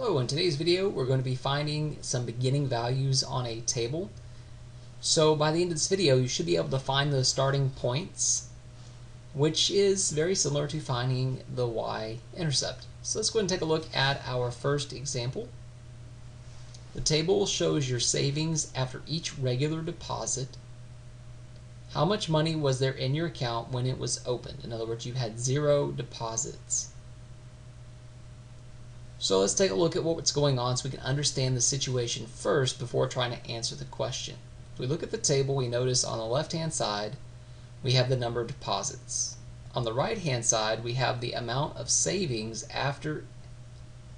Hello, in today's video we're going to be finding some beginning values on a table. So by the end of this video you should be able to find the starting points, which is very similar to finding the y-intercept. So let's go ahead and take a look at our first example. The table shows your savings after each regular deposit. How much money was there in your account when it was opened? In other words, you had 0 deposits. So let's take a look at what's going on so we can understand the situation first before trying to answer the question. If we look at the table, we notice on the left-hand side we have the number of deposits. On the right-hand side we have the amount of savings after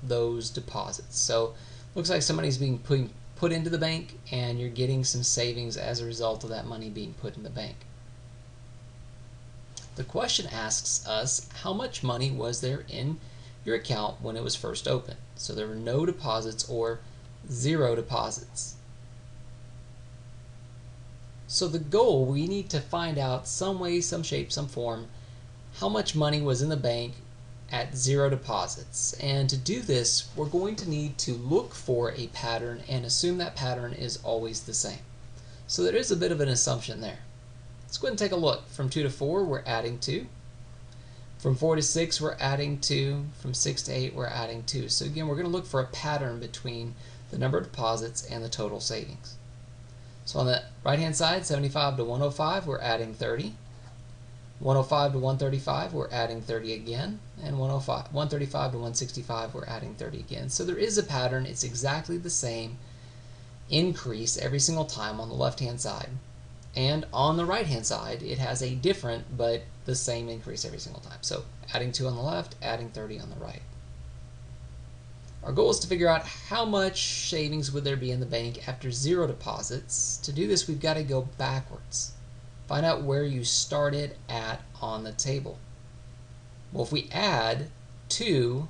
those deposits. So looks like somebody's being put into the bank and you're getting some savings as a result of that money being put in the bank. The question asks us, how much money was there in your account when it was first opened? So there were no deposits or 0 deposits. So the goal, we need to find out some way, some shape, some form, how much money was in the bank at 0 deposits. And to do this, we're going to need to look for a pattern and assume that pattern is always the same. So there is a bit of an assumption there. Let's go ahead and take a look. From 2 to 4, we're adding 2. From 4 to 6, we're adding 2. From 6 to 8, we're adding 2. So again, we're going to look for a pattern between the number of deposits and the total savings. So on the right-hand side, 75 to 105, we're adding 30. 105 to 135, we're adding 30 again. And 135 to 165, we're adding 30 again. So there is a pattern. It's exactly the same increase every single time on the left-hand side. And on the right-hand side, it has a different but the same increase every single time. So adding 2 on the left, adding 30 on the right. Our goal is to figure out how much savings would there be in the bank after 0 deposits. To do this, we've got to go backwards. Find out where you started at on the table. Well, if we add 2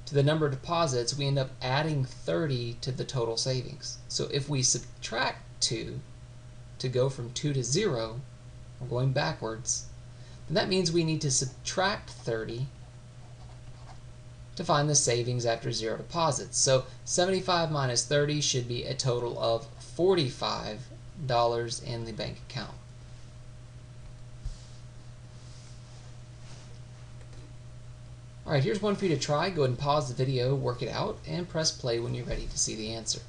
to the number of deposits, we end up adding 30 to the total savings. So if we subtract 2 to go from 2 to 0, we're going backwards, then that means we need to subtract 30 to find the savings after 0 deposits. So 75 minus 30 should be a total of $45 in the bank account. Alright, here's one for you to try. Go ahead and pause the video, work it out, and press play when you're ready to see the answer.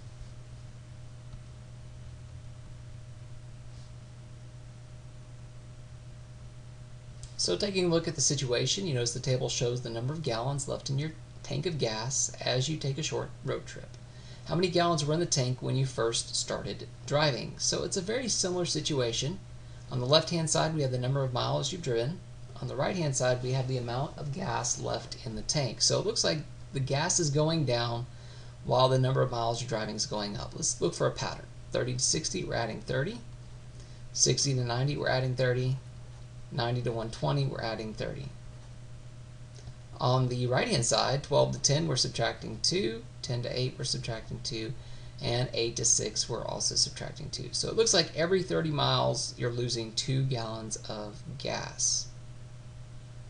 So taking a look at the situation, you notice the table shows the number of gallons left in your tank of gas as you take a short road trip. How many gallons were in the tank when you first started driving? So it's a very similar situation. On the left-hand side, we have the number of miles you've driven. On the right-hand side, we have the amount of gas left in the tank. So it looks like the gas is going down while the number of miles you're driving is going up. Let's look for a pattern. 30 to 60, we're adding 30. 60 to 90, we're adding 30. 90 to 120, we're adding 30. On the right-hand side, 12 to 10, we're subtracting 2. 10 to 8, we're subtracting 2. And 8 to 6, we're also subtracting 2. So it looks like every 30 miles, you're losing 2 gallons of gas.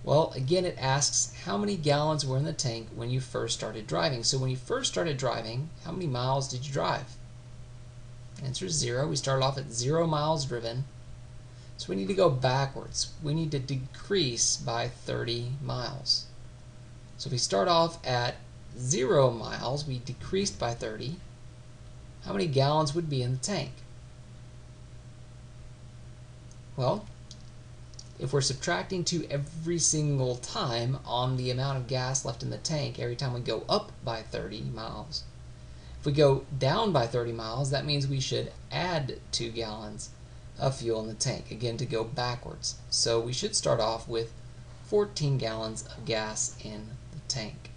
Well, again, it asks how many gallons were in the tank when you first started driving. So when you first started driving, how many miles did you drive? Answer is 0. We started off at 0 miles driven. So we need to go backwards. We need to decrease by 30 miles. So if we start off at 0 miles, we decreased by 30. How many gallons would be in the tank? Well, if we're subtracting 2 every single time on the amount of gas left in the tank, every time we go up by 30 miles. If we go down by 30 miles, that means we should add 2 gallons of fuel in the tank, again to go backwards. So we should start off with 14 gallons of gas in the tank.